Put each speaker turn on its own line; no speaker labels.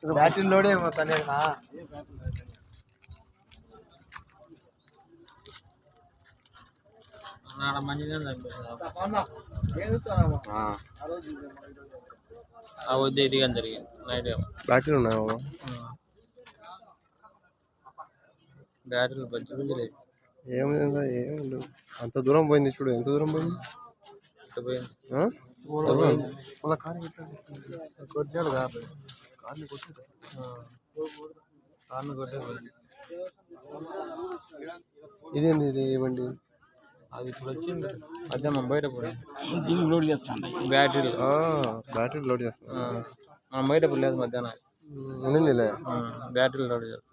battery లోడే మొత్తం
వద్దు ఇది కానీ జరిగింది నైట్
బ్యాటరీలు ఉన్నాయా
బ్యాటరీలు పచ్చి
ఏమైందా ఏమి ఉండదు అంత దూరం పోయింది చూడు ఎంత దూరం పోయింది
కొట్టాడు కార్ని కొట్టాడు
ఇదేంది ఇది ఇవ్వండి
అది ఇప్పుడు వచ్చింది మధ్యాహ్నం బయట దీనికి లోడ్ చేస్తాను బ్యాటరీ
లోడ్ చేస్తాను
మనం బయట లేదు మధ్యాహ్నం
ఉన్నిందిలే
బ్యాటరీ లోడ్ చేస్తాం